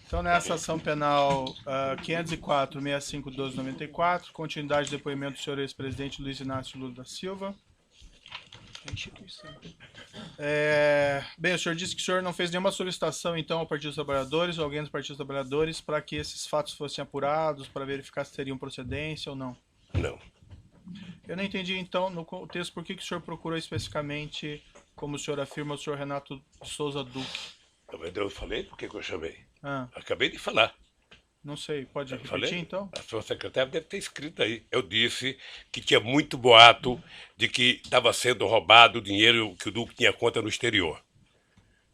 Então, nessa ação penal 504-65-1294, continuidade do depoimento do senhor ex-presidente Luiz Inácio Lula da Silva. A instituição. Bem, o senhor disse que o senhor não fez nenhuma solicitação, então, ao Partido dos Trabalhadores ou alguém do Partido dos Trabalhadores para que esses fatos fossem apurados, para verificar se teriam procedência ou não. Não. Eu não entendi, então, no contexto, por que o senhor procurou especificamente, como o senhor afirma, o senhor Renato Souza Duque. Eu falei por que eu chamei. Ah, Acabei de falar. não sei, pode Eu repetir, falei? então? A sua secretária deve ter escrito aí. Eu disse que tinha muito boato de que estava sendo roubado o dinheiro que o Duque tinha conta no exterior.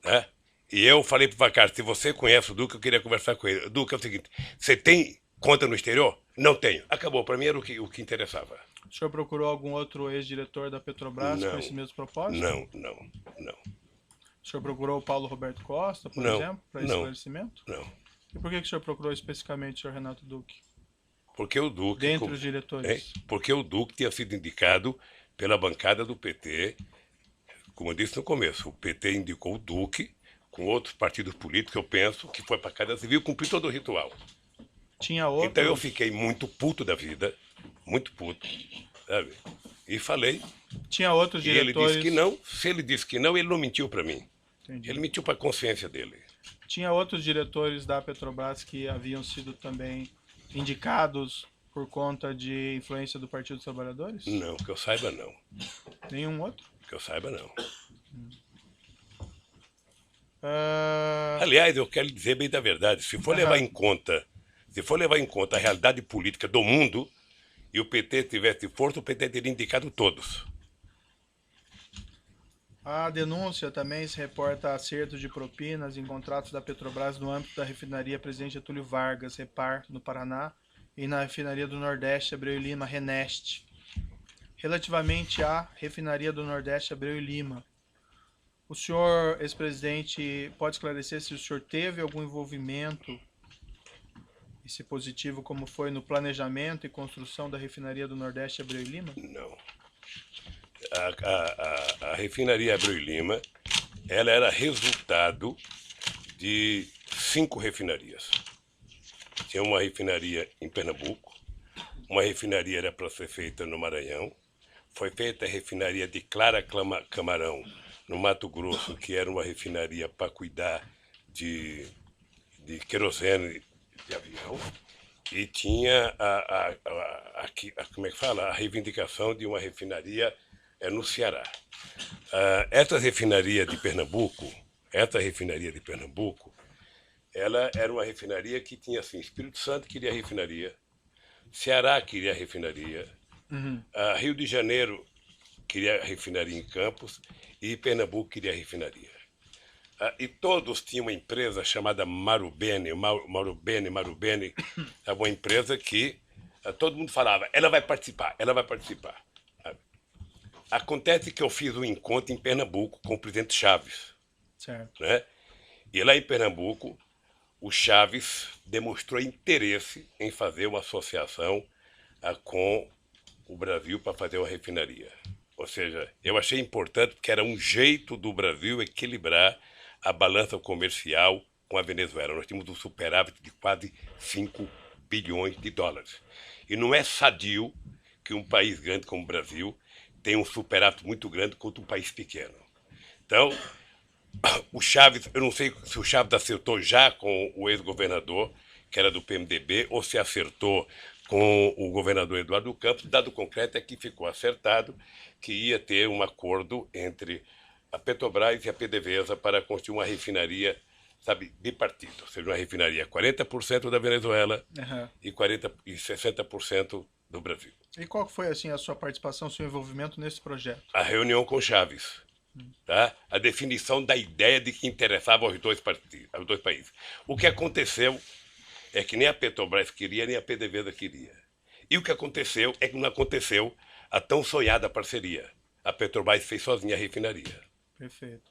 Né? E eu falei para o Vacari, se você conhece o Duque, eu queria conversar com ele. Duque, é o seguinte, você tem conta no exterior? Não tenho. Acabou, para mim era o que interessava. O senhor procurou algum outro ex-diretor da Petrobras com esse mesmo propósito? Não. O senhor procurou o Paulo Roberto Costa, por Não, exemplo, para não. esclarecimento? Não. E por que o senhor procurou especificamente o senhor Renato Duque? Porque o Duque, Dentre os diretores. porque o Duque tinha sido indicado pela bancada do PT, como eu disse no começo, o PT indicou o Duque com outros partidos políticos, eu penso, que foi para a Casa Civil cumprir todo o ritual. Tinha outros? Então eu fiquei muito puto da vida, muito puto, sabe? E falei, Tinha outros e ele diretores? disse que não. Se ele disse que não, ele não mentiu para mim. Entendi. Ele mentiu para a consciência dele. Tinha outros diretores da Petrobras que haviam sido também indicados por conta de influência do Partido dos Trabalhadores? Não, que eu saiba não. Nenhum outro? Que eu saiba não. Ah, Aliás, eu quero dizer bem da verdade, se for levar em conta a realidade política do mundo e o PT tivesse força, o PT teria indicado todos. A denúncia também se reporta a acerto de propinas em contratos da Petrobras no âmbito da refinaria Presidente Getúlio Vargas, Repar, no Paraná, e na refinaria do Nordeste, Abreu e Lima, Reneste. Relativamente à refinaria do Nordeste, Abreu e Lima, o senhor, ex-presidente, pode esclarecer se o senhor teve algum envolvimento, e se positivo, como foi no planejamento e construção da refinaria do Nordeste, Abreu e Lima? Não. A refinaria Abreu e Lima, ela era resultado de 5 refinarias. Tinha uma refinaria em Pernambuco, uma refinaria era para ser feita no Maranhão, foi feita a refinaria de Clara Camarão, no Mato Grosso, que era uma refinaria para cuidar de querosene de avião, e tinha como é que fala? A reivindicação de uma refinaria no Ceará. Essa refinaria de Pernambuco, ela era uma refinaria que tinha assim, Espírito Santo queria refinaria, Ceará queria refinaria, Rio de Janeiro queria refinaria em Campos e Pernambuco queria refinaria. E todos tinham uma empresa chamada Marubeni, uma empresa que todo mundo falava, ela vai participar. Acontece que eu fiz um encontro em Pernambuco com o presidente Chaves. Certo. Né? E lá em Pernambuco, o Chaves demonstrou interesse em fazer uma associação com o Brasil para fazer uma refinaria. Ou seja, eu achei importante porque era um jeito do Brasil equilibrar a balança comercial com a Venezuela. Nós tínhamos um superávit de quase 5 bilhões de dólares. E não é sadio que um país grande como o Brasil tenha um superávit muito grande contra um país pequeno. Então, o Chaves, eu não sei se o Chaves acertou já com o ex-governador, que era do PMDB, ou se acertou com o governador Eduardo Campos. Dado concreto é que ficou acertado que ia ter um acordo entre a Petrobras e a PDVSA para construir uma refinaria, sabe, bipartido. Ou seja, uma refinaria 40% da Venezuela e 60% do Brasil. E qual foi assim a sua participação, seu envolvimento nesse projeto? A reunião com Chaves. Tá? A definição da ideia de que interessava aos dois países. O que aconteceu é que nem a Petrobras queria, nem a PDVSA queria. E o que aconteceu é que não aconteceu a tão sonhada parceria. A Petrobras fez sozinha a refinaria. Perfeito.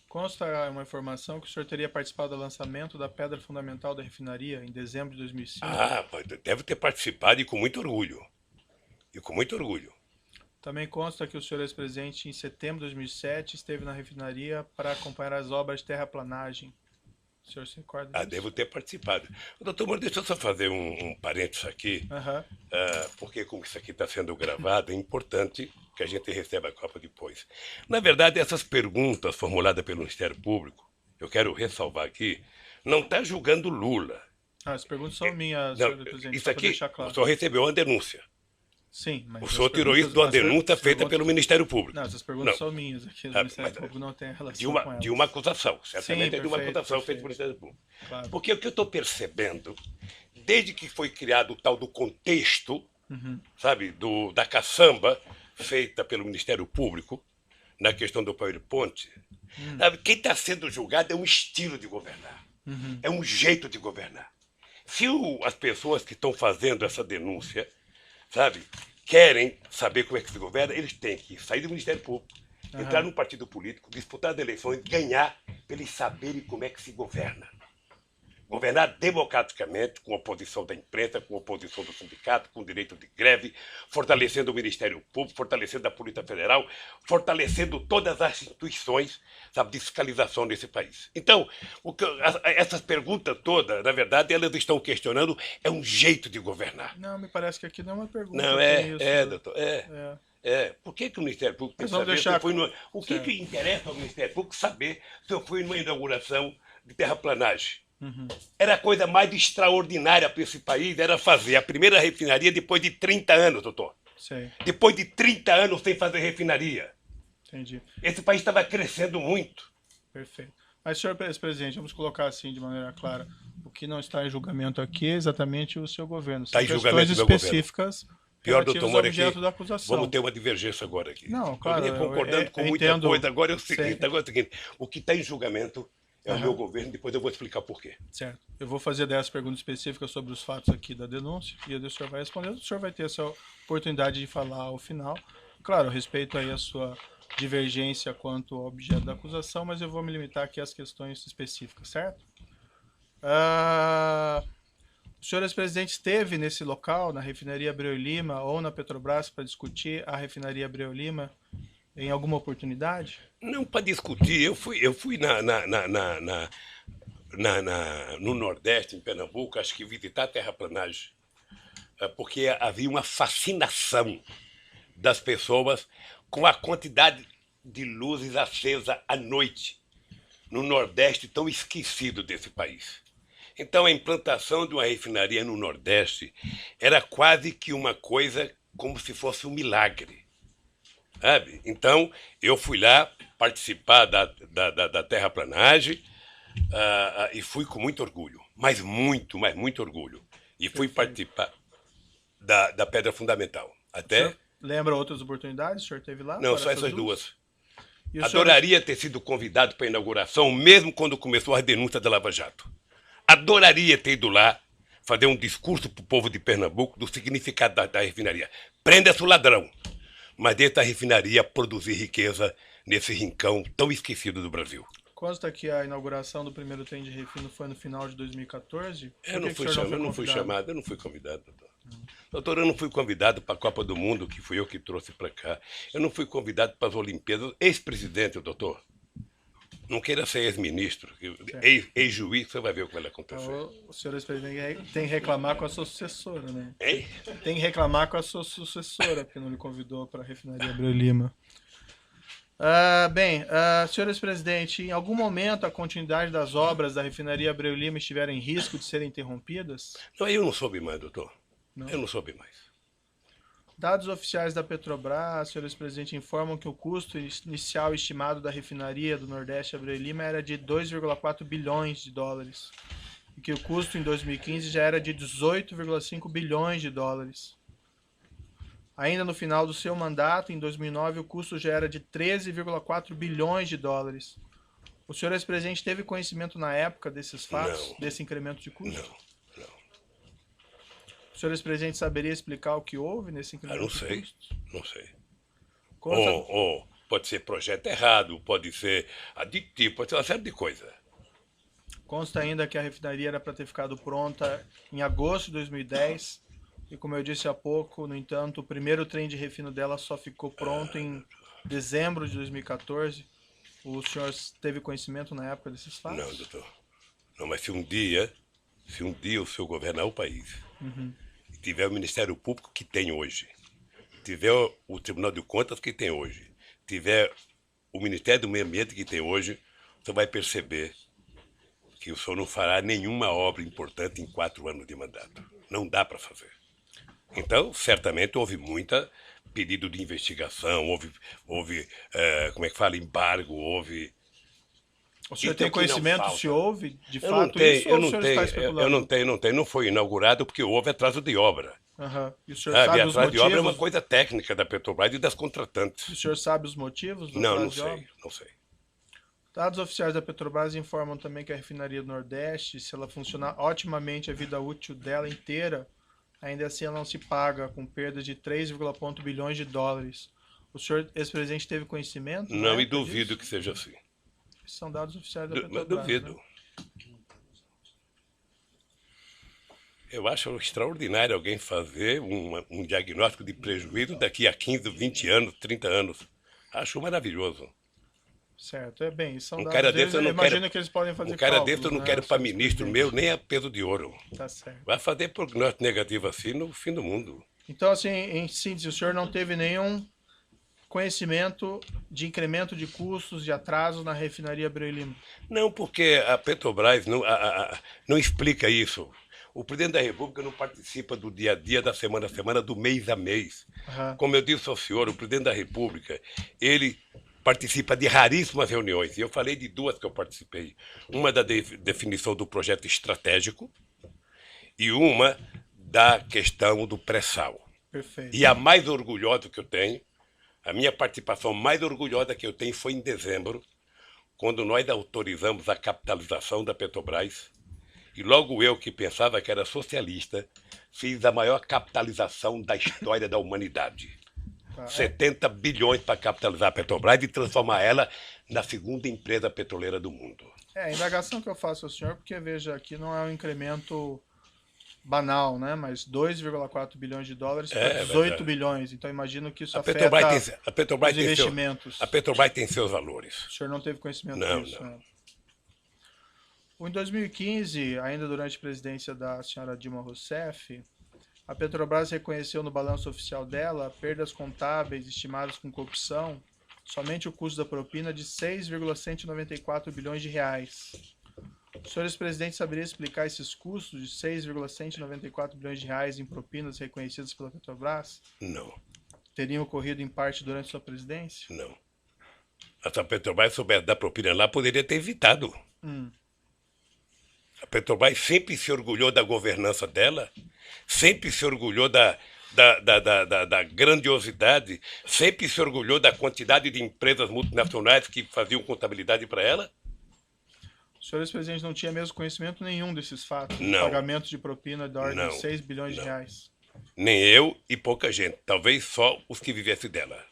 Consta uma informação que o senhor teria participado do lançamento da pedra fundamental da refinaria em dezembro de 2005? Deve ter participado e com muito orgulho. Também consta que o senhor ex-presidente, em setembro de 2007, esteve na refinaria para acompanhar as obras de terraplanagem. O senhor se recorda Ah, disso? devo ter participado. Doutor Moro, deixa eu só fazer um parênteses aqui, Aham. porque como isso aqui está sendo gravado, é importante que a gente receba a Copa depois. Na verdade, essas perguntas formuladas pelo Ministério Público, eu quero ressalvar aqui, não está julgando Lula. Ah, as perguntas são minhas, Não, senhor presidente, isso só para aqui, deixar o claro. senhor recebeu uma denúncia. Sim, mas O as senhor tirou isso de uma denúncia feita pelo Ministério Público. Não, essas perguntas Não. são minhas aqui, o Ah, Ministério mas, Público não tem relação de com uma, elas. de uma acusação, certamente Sim, é de uma perfeito, acusação feita perfeito. pelo Ministério Público. Claro. Porque o que eu estou percebendo, desde que foi criado o tal do contexto, sabe, da caçamba feita pelo Ministério Público, na questão do PowerPoint, sabe, quem está sendo julgado é um estilo de governar, é um jeito de governar. Se as pessoas que estão fazendo essa denúncia, sabe, querem saber como é que se governa, eles têm que sair do Ministério Público, entrar num partido político, disputar as eleições, ganhar, para eles saberem como é que se governa. Governar democraticamente, com a oposição da imprensa, com a oposição do sindicato, com o direito de greve, fortalecendo o Ministério Público, fortalecendo a Polícia Federal, fortalecendo todas as instituições, sabe, de fiscalização nesse país. Então, essas perguntas todas, na verdade, elas estão questionando é um jeito de governar. Não, me parece que aqui não é uma pergunta. Não, doutor, por que o Ministério Público tem que saber se eu fui numa... O que interessa ao Ministério Público saber se eu fui numa inauguração de terraplanagem? Era a coisa mais extraordinária para esse país, era fazer a primeira refinaria depois de 30 anos, doutor. Sei, Depois de 30 anos sem fazer refinaria. entendi. Esse país estava crescendo muito. Perfeito. Mas, senhor presidente, vamos colocar assim de maneira clara. O que não está em julgamento aqui é exatamente o seu governo. Está em São julgamento questões do meu específicas Pior, relativas doutor ao Moura, objeto aqui, da acusação. vamos ter uma divergência agora aqui. Não, claro, Eu vinha concordando com muita entendo. coisa, agora é o seguinte, Sei. agora é o seguinte, o que está em julgamento é o meu governo, depois eu vou explicar por quê. Certo. Eu vou fazer 10 perguntas específicas sobre os fatos aqui da denúncia e o senhor vai responder. O senhor vai ter essa oportunidade de falar ao final. Claro, eu respeito aí a sua divergência quanto ao objeto da acusação, mas eu vou me limitar aqui às questões específicas, certo? O senhor ex-presidente esteve nesse local, na refinaria Abreu e Lima ou na Petrobras, para discutir a refinaria Abreu e Lima em alguma oportunidade? Não para discutir, eu fui no Nordeste, em Pernambuco, acho que visitar a terraplanagem, porque havia uma fascinação das pessoas com a quantidade de luzes acesas à noite no Nordeste tão esquecido desse país. Então a implantação de uma refinaria no Nordeste era quase que uma coisa como se fosse um milagre. Sabe? Então eu fui lá participar da terraplanagem e fui com muito orgulho, mas muito orgulho. E fui participar da pedra fundamental. Até... Lembra outras oportunidades? O senhor teve lá? Não, só essas duas. E o Adoraria ter sido convidado para a inauguração, mesmo quando começou a denúncia da Lava Jato. Adoraria ter ido lá fazer um discurso para o povo de Pernambuco do significado da refinaria. Prenda-se o ladrão, mas deixa a refinaria produzir riqueza nesse rincão tão esquecido do Brasil. Consta que a inauguração do primeiro trem de refino foi no final de 2014? Eu não fui chamado, eu não fui convidado, doutor. Doutor, eu não fui convidado para a Copa do Mundo, que fui eu que trouxe para cá. Eu não fui convidado para as Olimpíadas. Ex-presidente, doutor. Não queira ser ex-ministro. Ex-juiz, você vai ver o que vai acontecer. O senhor ex-presidente tem que reclamar com a sua sucessora, né? Hein? Tem que reclamar com a sua sucessora, porque não lhe convidou para a refinaria Abreu e Lima. Senhor ex-presidente, em algum momento a continuidade das obras da refinaria Abreu e Lima estiveram em risco de serem interrompidas? Não, eu não soube mais, doutor. Não. Eu não soube mais. Dados oficiais da Petrobras, senhor ex-presidente, informam que o custo inicial estimado da refinaria do Nordeste Abreu e Lima era de 2,4 bilhões de dólares e que o custo em 2015 já era de 18,5 bilhões de dólares. Ainda no final do seu mandato, em 2009, o custo já era de 13,4 bilhões de dólares. O senhor ex-presidente teve conhecimento na época desses fatos, desse incremento de custo? Não. O senhor ex-presidente saberia explicar o que houve nesse incremento de custo? Não sei. Consta... Ou pode ser projeto errado, pode ser aditivo, pode ser uma série de coisas. Consta ainda que a refinaria era para ter ficado pronta em agosto de 2010 e, como eu disse há pouco, no entanto, o primeiro trem de refino dela só ficou pronto em dezembro de 2014. O senhor teve conhecimento na época desses fatos? Não, doutor. Não, mas se um dia o senhor governar o país, e tiver o Ministério Público que tem hoje, tiver o Tribunal de Contas que tem hoje, tiver o Ministério do Meio Ambiente que tem hoje, você vai perceber que o senhor não fará nenhuma obra importante em 4 anos de mandato. Não dá para fazer. Então, certamente, houve muita pedido de investigação, houve como é que fala, embargo, houve... O senhor Então, tem conhecimento que não se houve, de Eu não fato, tenho, isso, ou o senhor está eu especulando? não tenho. Não foi inaugurado porque houve atraso de obra. Aham. E o senhor Sabe, sabe os atraso de obra é uma motivos? coisa técnica da Petrobras e das O contratantes. senhor sabe os motivos do Não, atraso não de obra? sei, não sei. Dados oficiais da Petrobras informam também que a refinaria do Nordeste, se ela funcionar otimamente a vida útil dela inteira, ainda assim ela não se paga, com perdas de 3,1 bilhões de dólares. O senhor, ex-presidente, teve conhecimento? na Não, e época duvido disso? que seja assim. Esses são dados oficiais da Mas Petrobras. duvido. Né? Eu acho extraordinário alguém fazer um diagnóstico de prejuízo daqui a 15, 20 anos, 30 anos. Acho maravilhoso. Certo, é bem, são Um dados cara deles, desse eu não imagino quero. que eles podem fazer Um cara cálculos, desse eu não né, quero para senhor ministro ex-presidente? meu nem a peso de ouro. Tá certo. Vai fazer prognóstico negativo assim no fim do mundo. Então, assim, em síntese, o senhor não teve nenhum conhecimento de incremento de custos, de atrasos na refinaria Abreu e Lima? Não, porque a Petrobras não explica isso. O presidente da República não participa do dia a dia, da semana a semana, do mês a mês. Aham. Como eu disse ao senhor, o presidente da República, ele participa de raríssimas reuniões. E eu falei de 2 que eu participei. Uma da definição do projeto estratégico e uma da questão do pré-sal. Perfeito. E a mais orgulhosa que eu tenho, a minha participação mais orgulhosa que eu tenho foi em dezembro, quando nós autorizamos a capitalização da Petrobras. E logo eu, que pensava que era socialista, fiz a maior capitalização da história da humanidade. Tá, 70 bilhões para capitalizar a Petrobras e transformar ela na segunda empresa petroleira do mundo. a indagação que eu faço ao senhor, porque veja, aqui não é um incremento banal, né? Mas 2,4 bilhões de dólares para 18 verdade. bilhões. Então imagino que isso A afeta Petrobras os tem investimentos. a Petrobras tem seus valores. O senhor não teve conhecimento Não, disso, não. né? Em 2015, ainda durante a presidência da senhora Dilma Rousseff, a Petrobras reconheceu no balanço oficial dela perdas contábeis estimadas com corrupção, somente o custo da propina de 6,194 bilhões de reais. O senhor ex-presidente saberia explicar esses custos de 6,194 bilhões de reais em propinas reconhecidas pela Petrobras? Não, Teriam ocorrido em parte durante sua presidência? não. Se a Petrobras soubesse dar propina lá, poderia ter evitado. A Petrobras sempre se orgulhou da governança dela, sempre se orgulhou da grandiosidade, sempre se orgulhou da quantidade de empresas multinacionais que faziam contabilidade para ela. O senhor ex-presidente não tinha mesmo conhecimento nenhum desses fatos? Não. Pagamento de propina da ordem Não. de 6 bilhões de Não. reais. Nem eu e pouca gente, talvez só os que vivessem dela.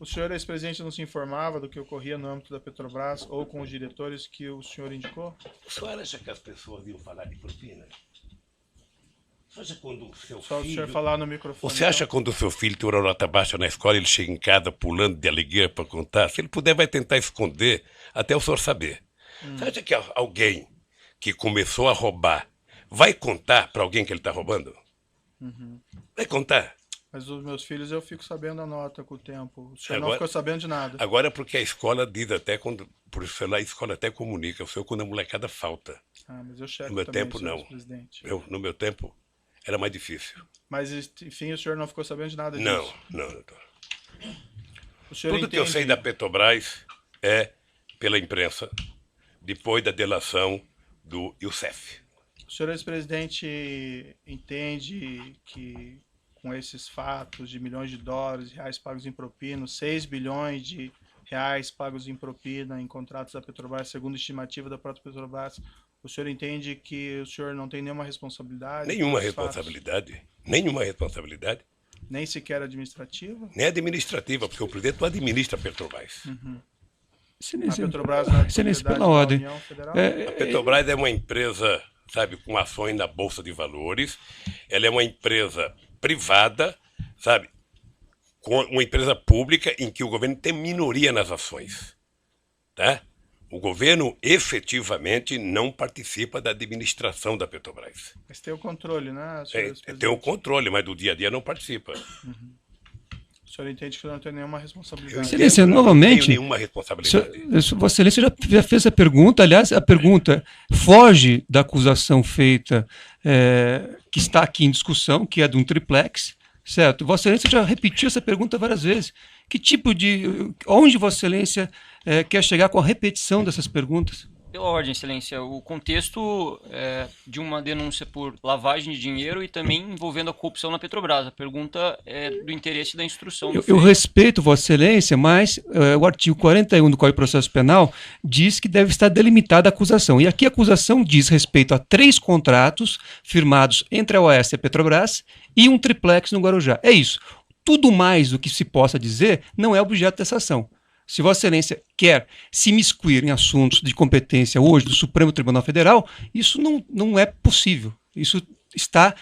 O senhor ex-presidente não se informava do que ocorria no âmbito da Petrobras ou com os diretores que o senhor indicou? O senhor acha que as pessoas iam falar de propina? Você acha quando o seu Só o filho... senhor falar no microfone. Você acha quando o seu filho tem uma nota baixa na escola, ele chega em casa pulando de alegria para contar? Se ele puder, vai tentar esconder até o senhor saber. Você acha que alguém que começou a roubar vai contar para alguém que ele está roubando? Vai contar. Mas os meus filhos eu fico sabendo a nota com o tempo. O senhor não Agora- ficou sabendo de nada. Agora porque a escola diz até, por isso lá a escola até comunica, o senhor quando a molecada falta. Ah, mas eu checo No meu também, tempo, senhor não. ex-presidente. No meu tempo era mais difícil. Mas, enfim, o senhor não ficou sabendo de nada disso? Não, doutor. O senhor Tudo que eu entende- sei da Petrobras é pela imprensa, depois da delação do Youssef. O senhor ex-presidente entende que com esses fatos de milhões de dólares, reais pagos em propina, 6 bilhões de reais pagos em propina em contratos da Petrobras, segundo a estimativa da própria Petrobras, o senhor entende que o senhor não tem nenhuma responsabilidade? Nenhuma por esses fatos? responsabilidade. Nenhuma responsabilidade. Nem sequer administrativa? Nem administrativa, porque o presidente não administra a Petrobras. A Petrobras não é Excelência, propriedade pela da ordem. União Federal? A Petrobras é uma empresa, sabe, com ações na Bolsa de Valores. Ela é uma empresa privada, sabe, com uma empresa pública em que o governo tem minoria nas ações. Tá? O governo efetivamente não participa da administração da Petrobras. Mas tem o controle, né, senhor ex-presidente? Tem o controle, mas do dia a dia não participa. O senhor entende que não tem nenhuma responsabilidade? Excelência, Não novamente, tenho nenhuma responsabilidade. Vossa Excelência já fez a pergunta, aliás, a pergunta foge da acusação feita, que está aqui em discussão, que é de um triplex, certo? Vossa Excelência já repetiu essa pergunta várias vezes. Que tipo de... Onde Vossa Excelência quer chegar com a repetição dessas perguntas? Pela ordem, Excelência, o contexto de uma denúncia por lavagem de dinheiro e também envolvendo a corrupção na Petrobras. A pergunta é do interesse da instrução. Eu respeito Vossa Excelência, mas o artigo 41 do Código de Processo Penal diz que deve estar delimitada a acusação. E aqui a acusação diz respeito a 3 contratos firmados entre a OAS e a Petrobras e um triplex no Guarujá. É isso. Tudo mais do que se possa dizer não é objeto dessa ação. Se Vossa Excelência quer se imiscuir em assuntos de competência hoje do Supremo Tribunal Federal, isso não é possível. Isso está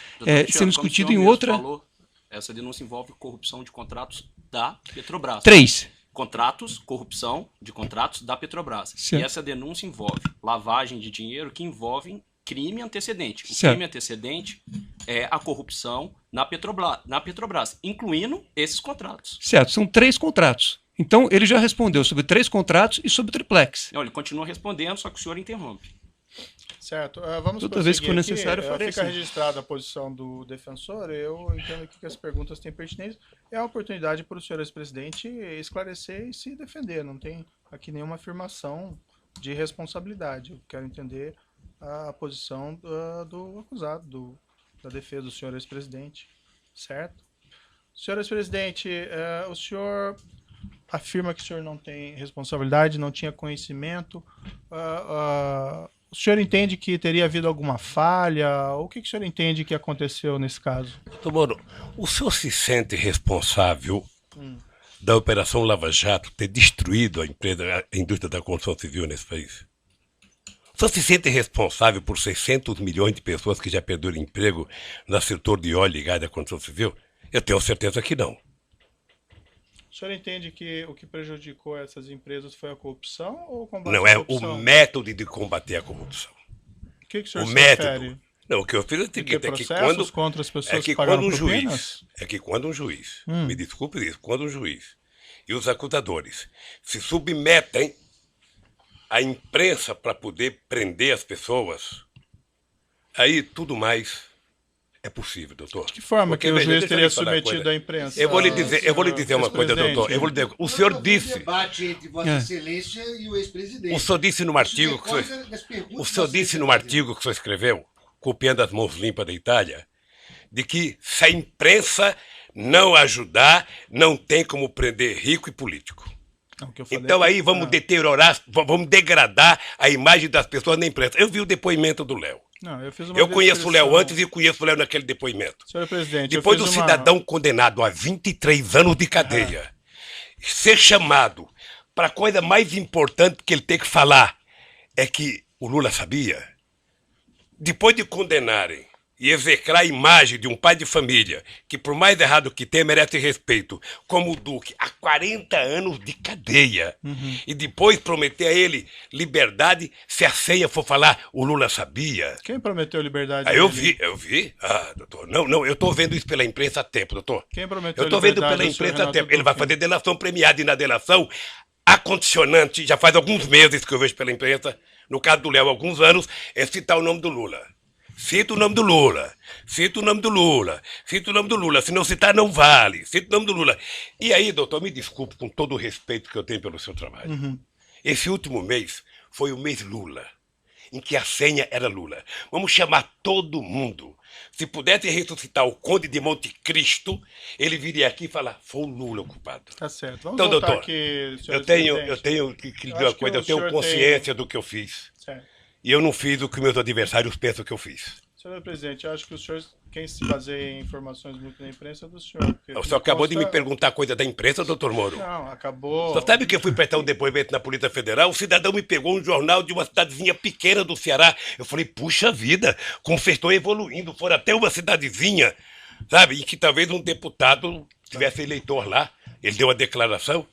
sendo discutido em outra... Falou, essa denúncia envolve corrupção de contratos da Petrobras. 3. Contratos, corrupção de contratos da Petrobras. Certo. E essa denúncia envolve lavagem de dinheiro que envolve crime antecedente. O Certo. crime antecedente é a corrupção na Petrobras, incluindo esses contratos. Certo, são 3 contratos. Então, ele já respondeu sobre 3 contratos e sobre o triplex. Não, ele continua respondendo, só que o senhor interrompe. Certo. Vamos Toda vez que for prosseguir necessário, aqui. eu farei Fica assim. registrada a posição do defensor. Eu entendo aqui que as perguntas têm pertinência. É a oportunidade para o senhor ex-presidente esclarecer e se defender. Não tem aqui nenhuma afirmação de responsabilidade. Eu quero entender a posição do acusado, da defesa do senhor ex-presidente. Certo? Senhor ex-presidente, o senhor afirma que o senhor não tem responsabilidade, não tinha conhecimento. O senhor entende que teria havido alguma falha? O que o senhor entende que aconteceu nesse caso? Doutor Moro, o senhor se sente responsável da Operação Lava Jato ter destruído a indústria da construção civil nesse país? O senhor se sente responsável por 600 milhões de pessoas que já perderam emprego no setor de óleo e gás da construção civil? Eu tenho certeza que não. O senhor entende que o que prejudicou essas empresas foi a corrupção ou o combate Não, à é corrupção? o método de combater a corrupção. O que o senhor O se método. refere? Não, o que eu fiz é o De ter seguinte, é que processos contra as pessoas que quando pagaram um propinas? juiz, me desculpe isso, quando um juiz e os acusadores se submetem à imprensa para poder prender as pessoas, aí tudo mais é possível, doutor. De que forma Porque, que o veja, juiz deixa eu teria lhe falar uma submetido coisa. à imprensa? Eu vou lhe dizer uma coisa, doutor. ex-presidente? O senhor disse, debate entre Vossa Excelência e o ex-presidente. o senhor disse no artigo que o senhor disse no artigo que o senhor escreveu, copiando as mãos limpas da Itália, de que se a imprensa não ajudar, não tem como prender rico e político. Não, o que eu falei Então é aí que- vamos deteriorar, vamos degradar a imagem das pessoas na imprensa. Eu vi o depoimento do Léo. Não, eu fiz uma Eu conheço o Léo descrição. antes e conheço o Léo naquele depoimento. Senhor presidente, Depois eu do fiz uma... cidadão condenado a 23 anos de cadeia ser chamado para a coisa mais importante que ele tem que falar é que o Lula sabia. Depois de condenarem e execrar a imagem de um pai de família que, por mais errado que tenha, merece respeito, como o Duque, há 40 anos de cadeia, e depois prometer a ele liberdade se a ceia for falar o Lula sabia. Quem prometeu liberdade? Ah, eu dele? vi. Ah, doutor, não, eu estou vendo isso pela imprensa há tempo, doutor. Quem prometeu Eu estou vendo liberdade pela ao senhor imprensa há Renato tempo. Ele vai Duque? fazer delação premiada e na delação, a condicionante, já faz alguns meses que eu vejo pela imprensa, no caso do Léo, há alguns anos, é citar o nome do Lula. Cita o nome do Lula, cita o nome do Lula, cita o nome do Lula, se não citar não vale, cita o nome do Lula. E aí, doutor, me desculpe com todo o respeito que eu tenho pelo seu trabalho. Esse último mês foi o mês Lula, em que a senha era Lula. Vamos chamar todo mundo. Se pudesse ressuscitar o Conde de Monte Cristo, ele viria aqui e falar, foi o Lula o culpado. Tá certo. Vamos Então, voltar doutor, aqui, senhor eu tenho presidente. que lhe Eu dizer uma acho que coisa, o eu tenho senhor consciência do que eu fiz. Certo. E eu não fiz o que meus adversários pensam que eu fiz. Senhor presidente, eu acho que o senhor, quem se baseia em informações muito na imprensa é do senhor. porque O senhor acabou de me consta- perguntar coisa da imprensa, doutor Moro. Não, acabou. Só sabe que eu fui prestar um depoimento na Polícia Federal? O cidadão me pegou um jornal de uma cidadezinha pequena do Ceará. Eu falei, puxa vida, como vocês estão evoluindo, foram até uma cidadezinha, sabe? E que talvez um deputado tivesse eleitor lá. Ele deu uma declaração.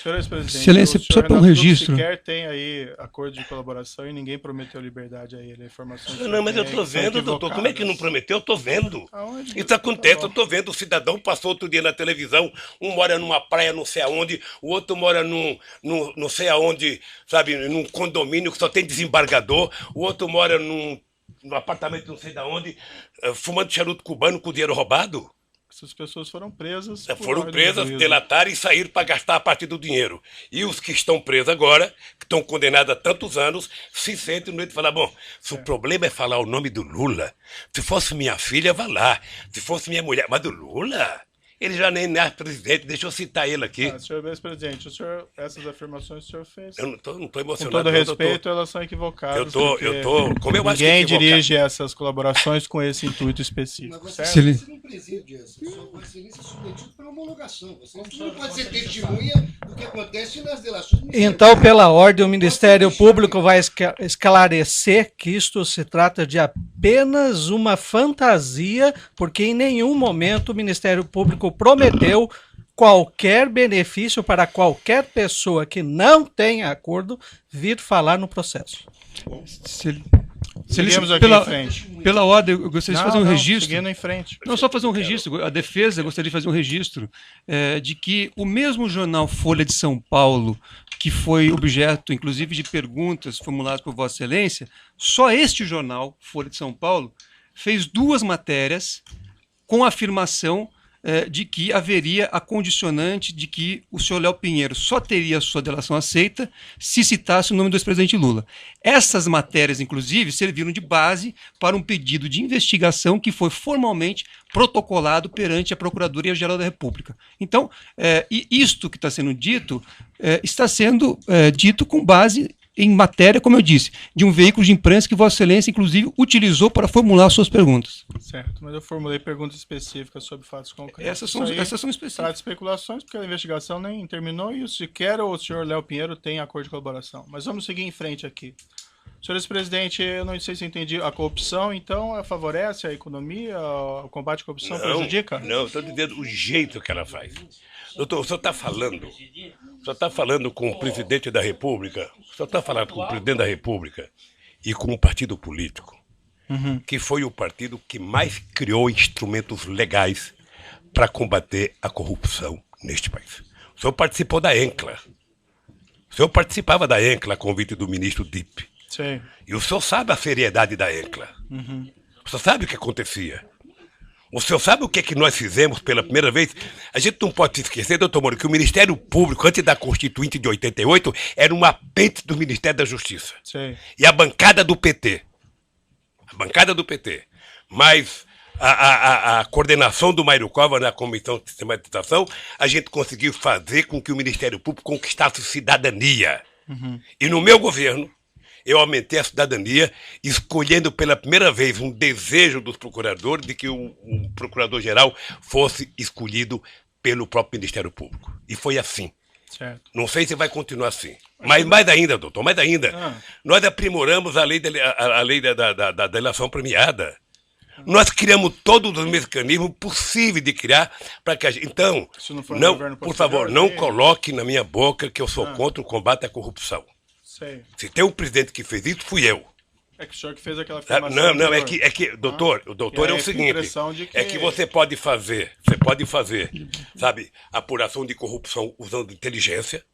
Senhor ex-presidente, Excelência, o só senhor para um Renato registro. sequer tem aí acordo de colaboração e ninguém prometeu liberdade a ele. Informações Não, mas eu tô são vendo, doutor. Como é que não equivocadas. prometeu? Eu tô vendo. Aonde? Isso acontece, Tá bom. eu tô vendo. O cidadão passou outro dia na televisão. Um mora numa praia não sei aonde, o outro mora num não sei aonde, sabe, num condomínio que só tem desembargador, o outro mora num apartamento não sei de onde, fumando charuto cubano com dinheiro roubado. Essas pessoas foram presas. por Foram ordem do presas, juízo. delataram e saíram para gastar a partir do dinheiro. E os que estão presos agora, que estão condenados a tantos anos, se sentem no meio de falar, bom, se o problema é falar o nome do Lula, se fosse minha filha, vá lá. Se fosse minha mulher, mas do Lula? Ele já nem é presidente, deixa eu citar ele aqui. Senhor ex-presidente, essas afirmações o senhor fez. Eu não tô Com emocionado. todo não, respeito, doutor. elas são equivocadas. Eu tô, porque como eu acho que ninguém equivocado. dirige essas colaborações com esse intuito Mas específico, você, certo? Excelente. você não preside essa. Sua excelência é submetido para homologação. Você não pode ser testemunha do que acontece nas delações. Então, pela ordem, o Ministério Público vai esclarecer que isto se trata de apenas uma fantasia, porque em nenhum momento o Ministério Público prometeu qualquer benefício para qualquer pessoa que não tenha acordo vir falar no processo. Seguimos aqui em frente. Pela ordem, eu gostaria de fazer um registro. Seguindo em frente. Não, só fazer um registro. A defesa gostaria de fazer um registro de que o mesmo jornal Folha de São Paulo, que foi objeto, inclusive, de perguntas formuladas por Vossa Excelência, só este jornal, Folha de São Paulo, fez 2 matérias com a afirmação de que haveria a condicionante de que o senhor Léo Pinheiro só teria sua delação aceita se citasse o nome do ex-presidente Lula. Essas matérias, inclusive, serviram de base para um pedido de investigação que foi formalmente protocolado perante a Procuradoria-Geral da República. Então, isto que está sendo dito, está sendo dito com base em matéria, como eu disse, de um veículo de imprensa que Vossa Excelência, inclusive, utilizou para formular suas perguntas. Certo, mas eu formulei perguntas específicas sobre fatos concretos. Essas são Isso aí específicas. trata de especulações, porque a investigação nem terminou e sequer o senhor Léo Pinheiro tem acordo de colaboração. Mas vamos seguir em frente aqui. Senhor ex-presidente, eu não sei se eu entendi, a corrupção, então, favorece a economia, o combate à corrupção prejudica? Não, eu estou dizendo o jeito que ela faz. Doutor, o senhor está falando com o presidente da República, o senhor está falando com o presidente da República e com o partido político, que foi o partido que mais criou instrumentos legais para combater a corrupção neste país. O senhor participou da ENCLA. O senhor participava da ENCLA a convite do ministro Dipp. Sim. E o senhor sabe a seriedade da ENCLA. O senhor sabe o que acontecia. O senhor sabe o que é que nós fizemos pela primeira vez? A gente não pode se esquecer, doutor Moro, que o Ministério Público, antes da Constituinte de 88, era um apêndice do Ministério da Justiça. Sim. E a bancada do PT. A bancada do PT. Mas a coordenação do Mário Cova na Comissão de Sistematização, a gente conseguiu fazer com que o Ministério Público conquistasse cidadania. E no meu governo, eu aumentei a cidadania, escolhendo pela primeira vez um desejo dos procuradores de que o procurador-geral fosse escolhido pelo próprio Ministério Público. E foi assim. Certo. Não sei se vai continuar assim. Mas mais ainda, doutor, mais ainda. Nós aprimoramos a lei da delação premiada. Nós criamos todos os mecanismos possíveis de criar para que a gente... Então, Se não for no governo por posterior, favor, não aí- coloque na minha boca que eu sou contra o combate à corrupção. Sei. Se tem um presidente que fez isso, fui eu. É que o senhor que fez aquela Sabe? afirmação. Não, é anterior. que, doutor, o doutor E é aí o fica a seguinte, impressão de que- é que você pode fazer, sabe, apuração de corrupção usando inteligência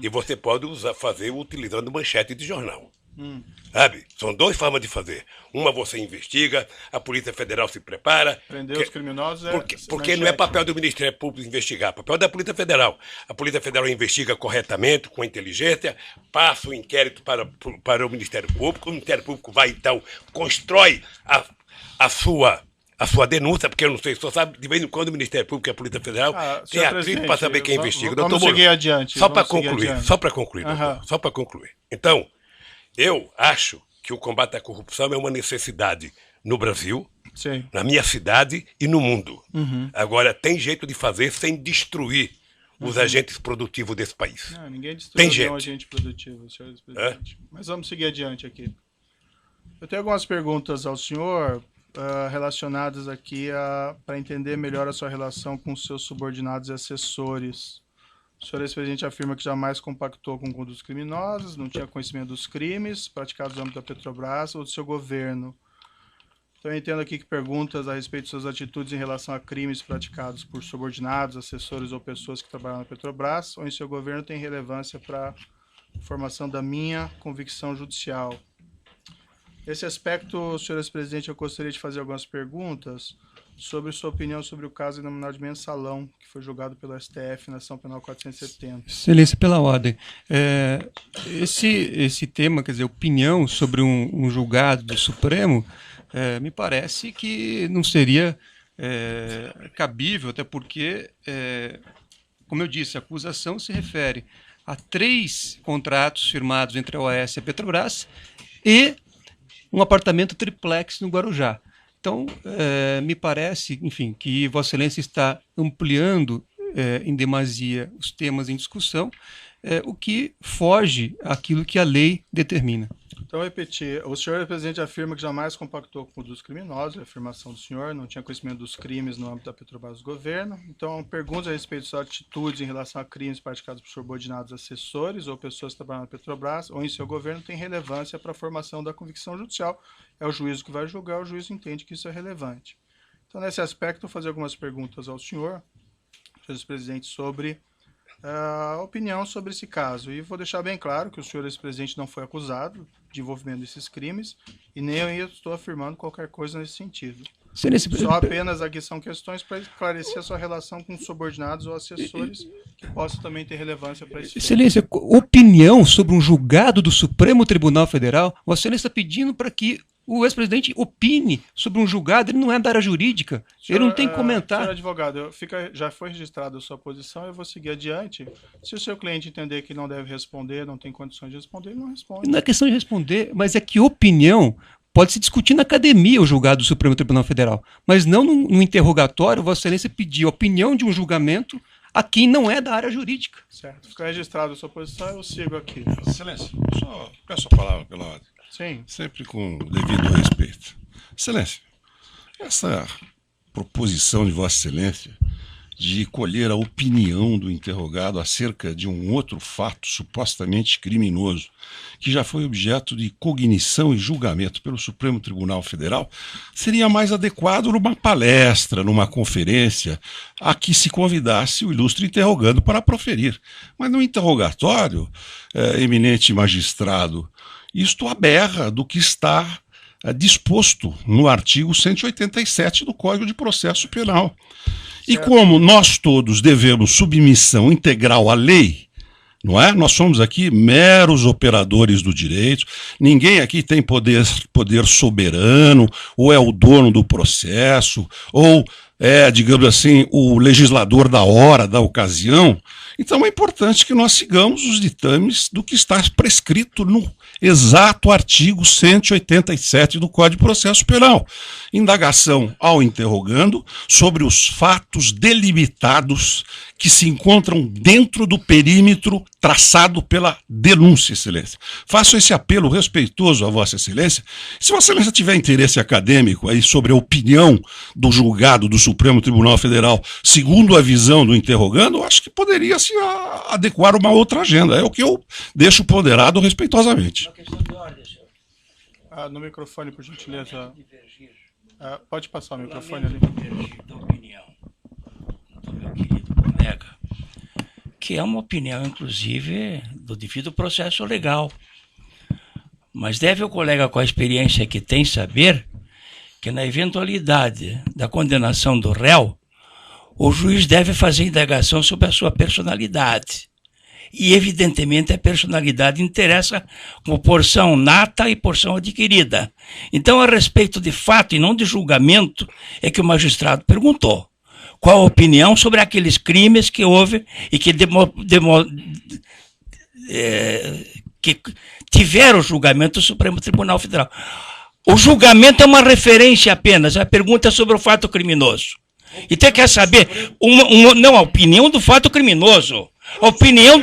e você pode fazer utilizando manchete de jornal. Sabe? São 2 formas de fazer. Uma você investiga, a Polícia Federal se prepara. Prender os criminosos Porque não é papel do Ministério Público investigar, é papel da Polícia Federal. A Polícia Federal investiga corretamente, com inteligência, passa o inquérito para o Ministério Público, o Ministério Público vai, então, constrói a sua denúncia, porque eu não sei, só sabe, de vez em quando o Ministério Público e a Polícia Federal tem senhor atrito para saber quem presidente, investiga. vamos Doutor Moro, seguir adiante, Só para vamos seguir concluir, adiante. doutor, só para concluir. Então, eu acho que o combate à corrupção é uma necessidade no Brasil, Sim. na minha cidade e no mundo. Agora, tem jeito de fazer sem destruir os agentes produtivos desse país. Não, ninguém Tem destruiu gente. nenhum agente produtivo, senhor presidente. Mas vamos seguir adiante aqui. Eu tenho algumas perguntas ao senhor relacionadas aqui para entender melhor a sua relação com os seus subordinados e assessores. O O senhor ex-presidente afirma que jamais compactou com condutas criminosas, não tinha conhecimento dos crimes praticados no âmbito da Petrobras ou do seu governo. Então, eu entendo aqui que perguntas a respeito de suas atitudes em relação a crimes praticados por subordinados, assessores ou pessoas que trabalham na Petrobras ou em seu governo têm relevância para a formação da minha convicção judicial. Nesse aspecto, senhor ex-presidente, eu gostaria de fazer algumas perguntas sobre sua opinião sobre o caso denominado de Mensalão, que foi julgado pelo STF na ação penal 470. Excelência, pela ordem. Esse tema, quer dizer, opinião sobre um julgado do Supremo, me parece que não seria cabível, até porque, como eu disse, a acusação se refere a 3 contratos firmados entre a OAS e a Petrobras e um apartamento triplex no Guarujá. Então, me parece, enfim, que Vossa Excelência está ampliando em demasia os temas em discussão, o que foge àquilo que a lei determina. Então, repetir, o senhor presidente afirma que jamais compactou com condutas criminosas, a afirmação do senhor, não tinha conhecimento dos crimes no âmbito da Petrobras do governo. Então, perguntas a respeito de suas atitudes em relação a crimes praticados por subordinados assessores ou pessoas que trabalham na Petrobras ou em seu governo tem relevância para a formação da convicção judicial. É o juízo que vai julgar, o juiz entende que isso é relevante. Então, nesse aspecto, vou fazer algumas perguntas ao senhor presidente, sobre a opinião sobre esse caso. E vou deixar bem claro que o senhor ex-presidente não foi acusado de envolvimento desses crimes e nem eu estou afirmando qualquer coisa nesse sentido. Só apenas aqui são questões para esclarecer a sua relação com subordinados ou assessores que possam também ter relevância para isso. Excelência, opinião sobre um julgado do Supremo Tribunal Federal, Vossa Excelência está pedindo para que o ex-presidente opine sobre um julgado, ele não é da área jurídica, senhor, ele não tem que comentar. Senhor advogado, já foi registrada a sua posição, eu vou seguir adiante. Se o seu cliente entender que não deve responder, não tem condições de responder, ele não responde. Não é questão de responder, mas é que opinião pode se discutir na academia o julgado do Supremo Tribunal Federal, mas não no interrogatório, Vossa Excelência pedir a opinião de um julgamento a quem não é da área jurídica. Certo, fica registrada a sua posição, eu sigo aqui. Excelência, só peço a palavra pela ordem. Sim. Sempre com o devido respeito. Excelência, essa proposição de Vossa Excelência de colher a opinião do interrogado acerca de um outro fato supostamente criminoso, que já foi objeto de cognição e julgamento pelo Supremo Tribunal Federal, seria mais adequado numa palestra, numa conferência, a que se convidasse o ilustre interrogando para proferir. Mas no interrogatório, eminente magistrado, isto aberra do que está disposto no artigo 187 do Código de Processo Penal. E como nós todos devemos submissão integral à lei, não é? Nós somos aqui meros operadores do direito, ninguém aqui tem poder soberano, ou é o dono do processo, ou é, digamos assim, o legislador da hora, da ocasião. Então é importante que nós sigamos os ditames do que está prescrito no exato artigo 187 do Código de Processo Penal. Indagação ao interrogando sobre os fatos delimitados que se encontram dentro do perímetro traçado pela denúncia, Excelência. Faço esse apelo respeitoso a Vossa Excelência. Se Vossa Excelência tiver interesse acadêmico aí sobre a opinião do julgado do Supremo Tribunal Federal, segundo a visão do interrogando, acho que poderia se adequar uma outra agenda. É o que eu deixo ponderado respeitosamente. Uma questão de ordem, senhor. No microfone, por gentileza. Pode passar o microfone ali. Divergir da opinião do meu querido colega, que é uma opinião, inclusive, do devido processo legal. Mas deve o colega, com a experiência que tem, saber que na eventualidade da condenação do réu, o juiz deve fazer indagação sobre a sua personalidade. E, evidentemente, a personalidade interessa como porção nata e porção adquirida. Então, a respeito de fato e não de julgamento, é que o magistrado perguntou qual a opinião sobre aqueles crimes que houve e que que tiveram o julgamento do Supremo Tribunal Federal. O julgamento é uma referência apenas, a pergunta é sobre o fato criminoso. Então quer saber, não, a opinião do fato criminoso, a opinião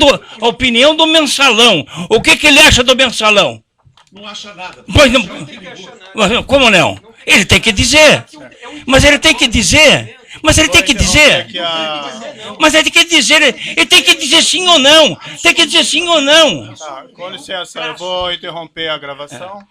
do mensalão. O que ele acha do mensalão? Não acha nada. Pois não, como não? Ele tem que dizer. Mas ele tem que dizer. Mas ele tem que dizer. Mas ele tem que dizer. Ele tem que dizer sim ou não. Tem que dizer sim ou não. Tá, com licença, eu vou interromper a gravação.